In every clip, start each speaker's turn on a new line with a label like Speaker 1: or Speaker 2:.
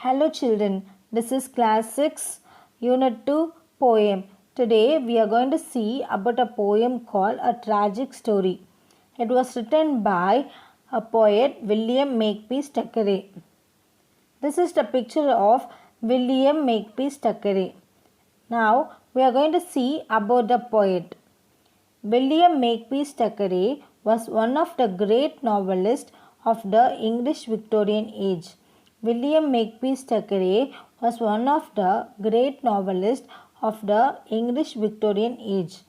Speaker 1: Hello children, this is class 6, unit 2, poem. Today we are going to see about a poem called A Tragic Story. It was written by a poet William Makepeace Thackeray. This is the picture of William Makepeace Thackeray. Now we are going to see about the poet. William Makepeace Thackeray was one of the great novelists of the English Victorian age. William Makepeace Thackeray was one of the great novelists of the English Victorian age.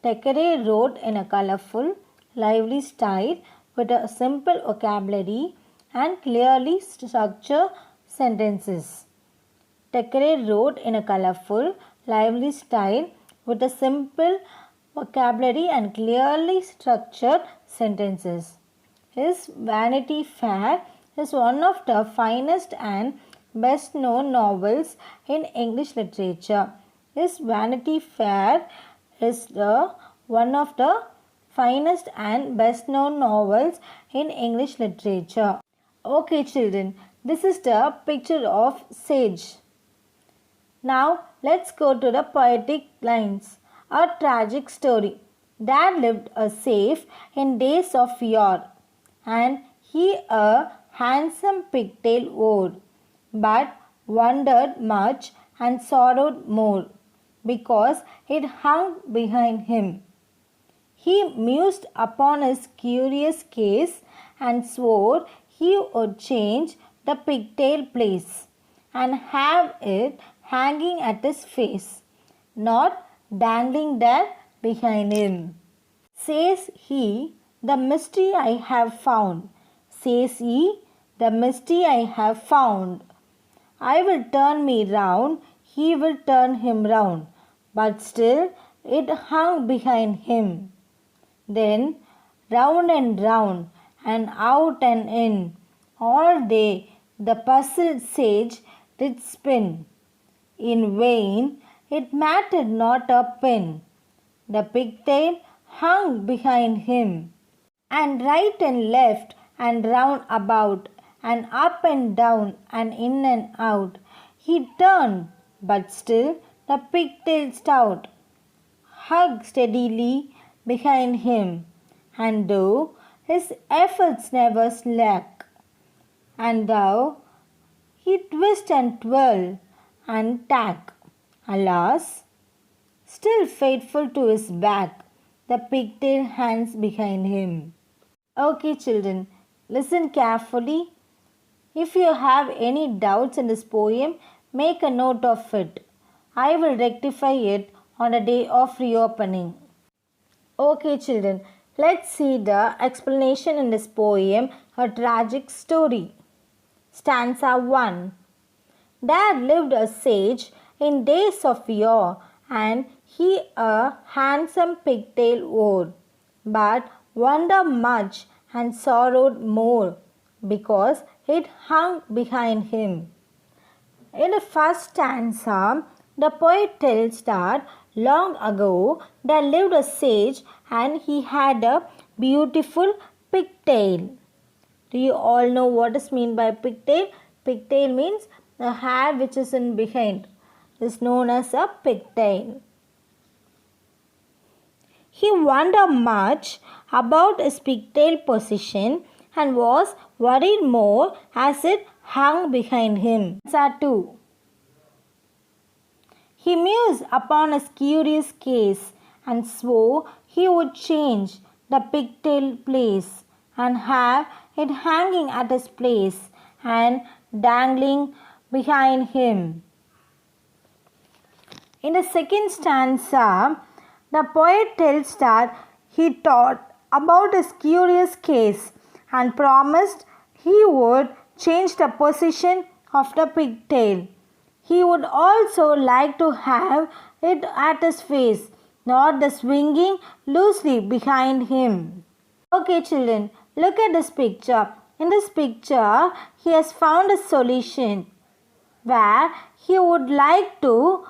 Speaker 1: Thackeray wrote in a colorful, lively style with a simple vocabulary and clearly structured sentences. Thackeray wrote in a colorful, lively style with a simple vocabulary and clearly structured sentences. His Vanity Fair is one of the finest and best known novels in English literature. His Vanity Fair is one of the finest and best known novels in English literature. Okay children, this is the picture of sage. Now let's go to the poetic lines. A tragic story. There lived a sage in days of yore, and he a handsome pigtail wore, but wondered much and sorrowed more, because it hung behind him. He mused upon his curious case, and swore he would change the pigtail place, and have it hanging at his face, not dangling there behind him. Says he, the mystery I have found. Says he, the mystery I have found. I will turn me round, he will turn him round, but still it hung behind him. Then round and round, and out and in, all day the puzzled sage did spin. In vain, it mattered not a pin. The pigtail hung behind him, and right and left and round about, and up and down and in and out, he turned, but still the pigtail stout hugged steadily behind him, and though his efforts never slack, and though he twist and twirl and tack, alas, still faithful to his back, the pigtail hangs behind him. Okay children, listen carefully. If you have any doubts in this poem, make a note of it. I will rectify it on the day of reopening. Okay children, let's see the explanation in this poem, A Tragic Story. Stanza 1. There lived a sage in days of yore, and he a handsome pigtail wore, but wondered much and sorrowed more, because it hung behind him. In the first stanza, the poet tells that long ago there lived a sage and he had a beautiful pigtail. Do you all know what is meant by pigtail? Pigtail means the hair which is in behind is known as a pigtail. He wondered much about his pigtail position and was worried more as it hung behind him. Stanza 2. He mused upon his curious case and swore he would change the pigtail place and have it hanging at his place and dangling behind him. In the second stanza, the poet tells that he thought about his curious case and promised he would change the position of the pigtail. He would also like to have it at his face, not the swinging loosely behind him. Okay children, look at this picture. In this picture, he has found a solution where he would like to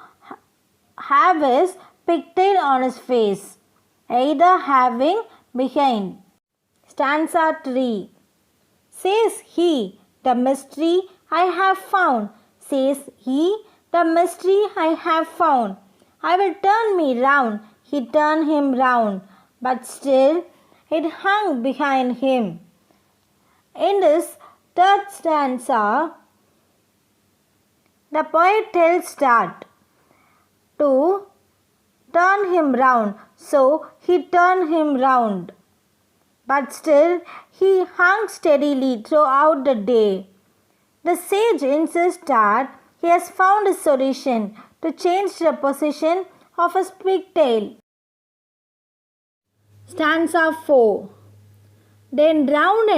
Speaker 1: have his pigtail on his face, either having behind. Stanza 3. Says he, the mystery I have found. says he, the mystery I have found. I will turn me round. He turned him round, but still it hung behind him. In this third stanza, the poet tells that to turn him round, so he turned him round. But still he hung steadily throughout the day. The sage insists that he has found a solution to change the position of his pigtail. Stanza 4. Then round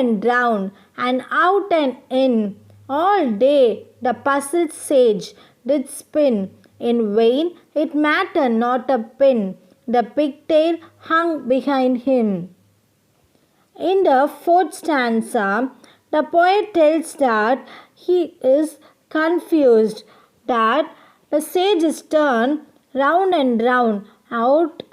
Speaker 1: and out and in, all day the puzzled sage did spin. In vain it mattered not a pin, the pigtail hung behind him. In the fourth stanza, the poet tells that he is confused, that the sage is turned round and round, out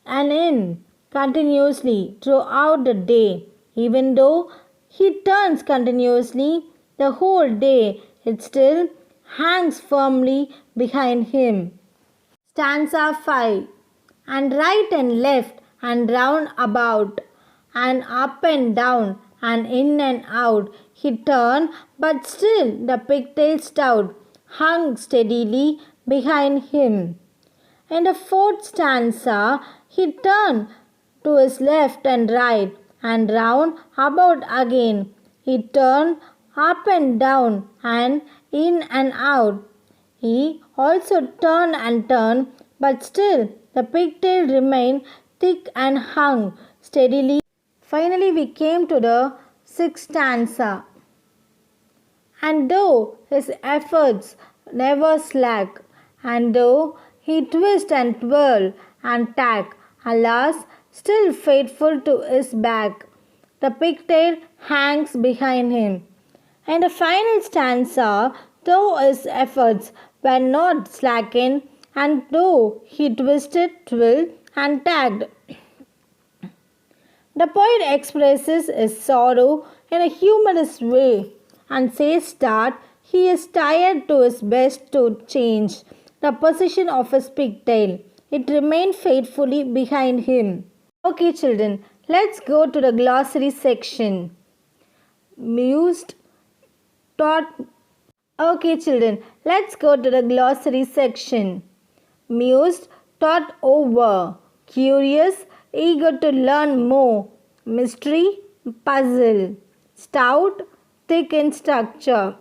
Speaker 1: and in, continuously throughout the day. Even though he turns continuously the whole day, it still hangs firmly behind him. Stanza 5. And right and left and round about, and up and down and in and out, he turned, but still the pigtail stout hung steadily behind him. In the fourth stanza, he turned to his left and right, and round about again. He turned up and down and in and out. He also turned, but still the pigtail remained thick and hung steadily. Finally, we came to the sixth stanza. And though his efforts never slack, and though he twist and twirl and tack, alas, still faithful to his back, the pigtail hangs behind him. And the final stanza, though his efforts were not slackened, and though he twisted, twirled, and tagged, the poet expresses his sorrow in a humorous way and says that he is tired to his best to change the position of his pigtail. It remained faithfully behind him. Okay, children, let's go to the glossary section. Mused, taught. Okay, children, let's go to the glossary section. Mused, thought over, curious, eager to learn more, mystery, puzzle, stout, thick in structure.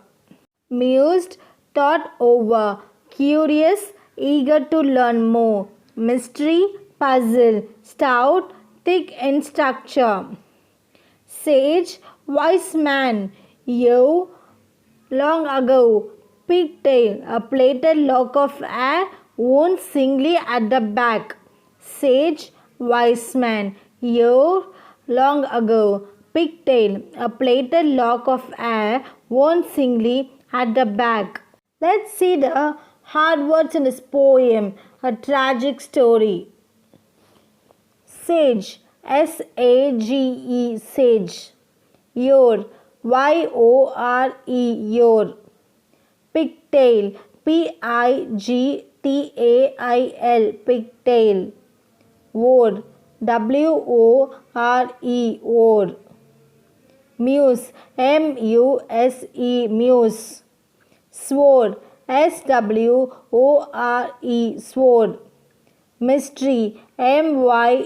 Speaker 1: Mused, thought over, curious, eager to learn more, mystery, puzzle, stout, thick in structure. Sage, wise man, yo, long ago, pigtail, a plaited lock of hair worn singly at the back. Sage, wise man, year long ago, pigtail, a plaited lock of hair worn singly at the back. Let's see the hard words in this poem, a tragic story. Sage, S-A-G-E, sage. Yor, Y-O-R-E, yor. Pigtail, P-I-G-T-A-I-L, pigtail. Wore, W-O-R-E, wore. Muse, M-U-S-E, muse. Sword, S-W-O-R-E, sword. Mystery, M-Y-S-T-E-R-Y,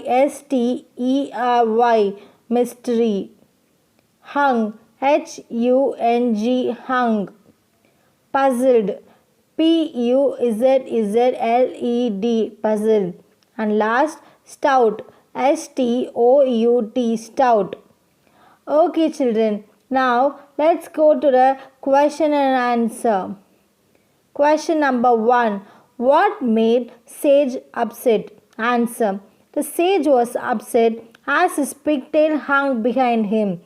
Speaker 1: mystery. Hung, H-U-N-G, hung. Puzzled, P-U-Z-Z-L-E-D, puzzled. And last, stout, S-T-O-U-T, stout. Okay, children, now let's go to the question and answer. Question number 1. What made Sage upset? Answer. The sage was upset as his pigtail hung behind him.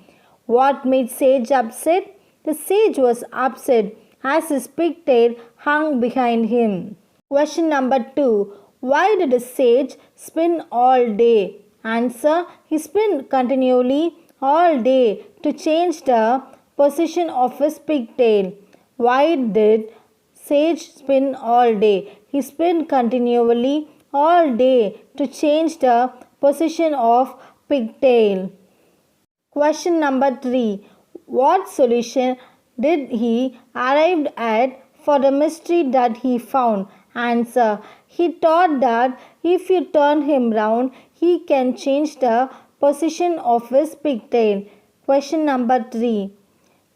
Speaker 1: What made Sage upset? The sage was upset as his pigtail hung behind him. Question number 2. Why did the sage spin all day? Answer. He spun continually all day to change the position of his pigtail. Why did sage spin all day. He spin continually all day to change the position of pigtail. Question number 3. What solution did he arrive at for the mystery that he found? Answer. He thought that if you turn him round, he can change the position of his pigtail. Question number 3.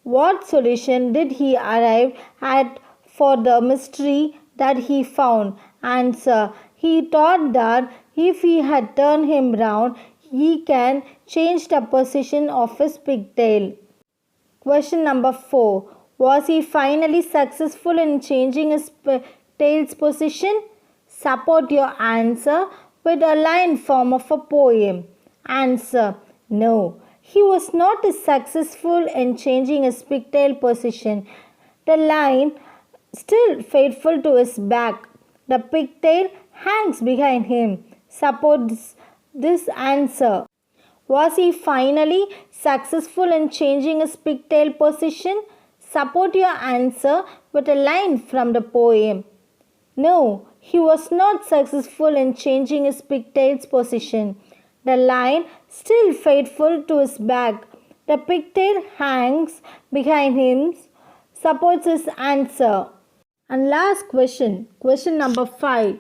Speaker 1: What solution did he arrive at for the mystery that he found? Answer. He thought that if he had turned him round, he can change the position of his pigtail. Question number 4. Was he finally successful in changing his tail's position? Support your answer with a line form of a poem. Answer. No. He was not successful in changing his pigtail position. The line, still faithful to his back, the pigtail hangs behind him, supports this answer. Was he finally successful in changing his pigtail position? Support your answer with a line from the poem. No, he was not successful in changing his pigtail's position. The line, still faithful to his back, the pigtail hangs behind him, supports his answer. And last question, question number 5.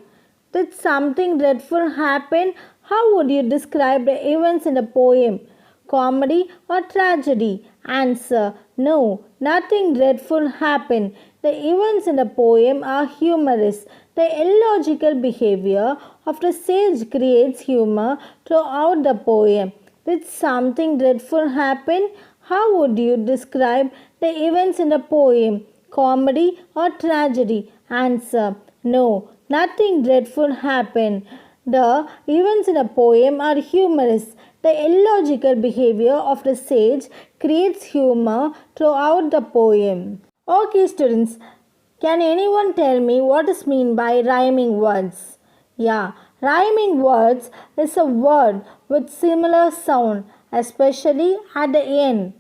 Speaker 1: Did something dreadful happen? How would you describe the events in the poem? Comedy or tragedy? Answer. No, nothing dreadful happened. The events in the poem are humorous. The illogical behavior of the sage creates humor throughout the poem. Did something dreadful happen? How would you describe the events in the poem? Comedy or tragedy? Answer. No, nothing dreadful happened. The events in the poem are humorous. The illogical behavior of the sage creates humor throughout the poem. Okay, students, can anyone tell me what is meant by rhyming words? Yeah, rhyming words is a word with similar sound, especially at the end.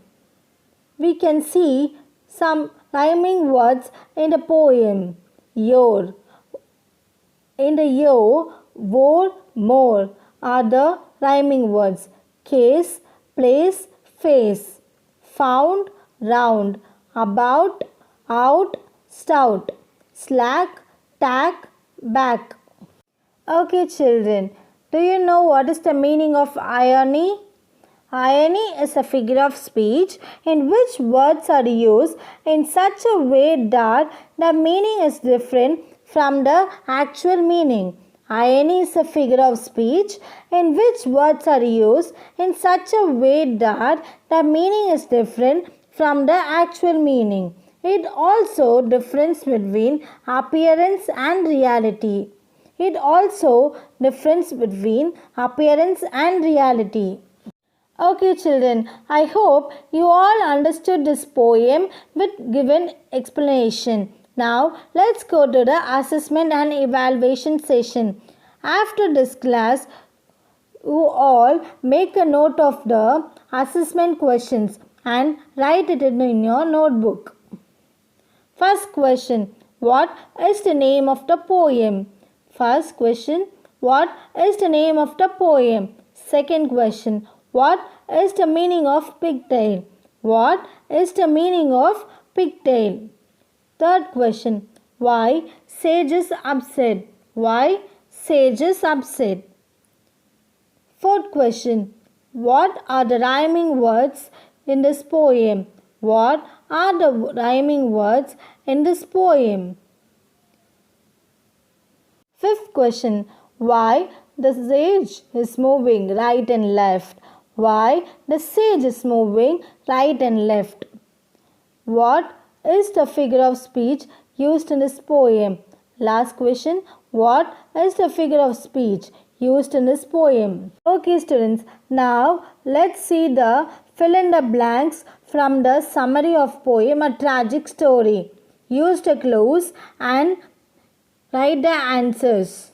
Speaker 1: We can see some rhyming words in the poem. Your. In the yo, wore, more are the rhyming words. Case, place, face. Found, round. About, out, stout. Slack, tack, back. Okay, children, do you know what is the meaning of irony? Irony is a figure of speech in which words are used in such a way that the meaning is different from the actual meaning. Irony is a figure of speech in which words are used in such a way that the meaning is different from the actual meaning. It also difference between appearance and reality. It also difference between appearance and reality. Okay, children, I hope you all understood this poem with given explanation. Now, let's go to the assessment and evaluation session. After this class, you all make a note of the assessment questions and write it in your notebook. First question, what is the name of the poem? First question, what is the name of the poem? Second question, what is the meaning of pigtail? What is the meaning of pigtail? Third question, why sage is upset? Why sage is upset? Fourth question, what are the rhyming words in this poem? What are the rhyming words in this poem? Fifth question, why the sage is moving right and left? Why the sage is moving right and left? What is the figure of speech used in this poem? Last question, what is the figure of speech used in this poem? Okay, students, now let's see the fill in the blanks from the summary of poem A Tragic Story. Use the clues and write the answers.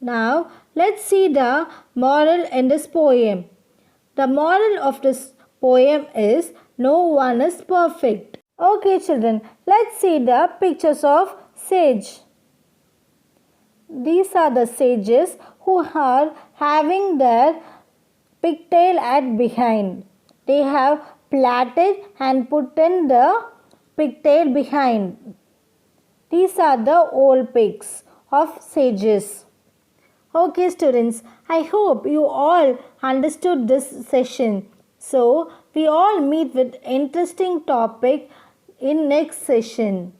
Speaker 1: Now, let's see the moral in this poem. The moral of this poem is no one is perfect. Okay, children, let's see the pictures of sage. These are the sages who are having their pigtail at behind. They have plaited and put in the pigtail behind. These are the old pigs of sages. Okay, students, I hope you all understood this session. So, we all meet with interesting topic in next session.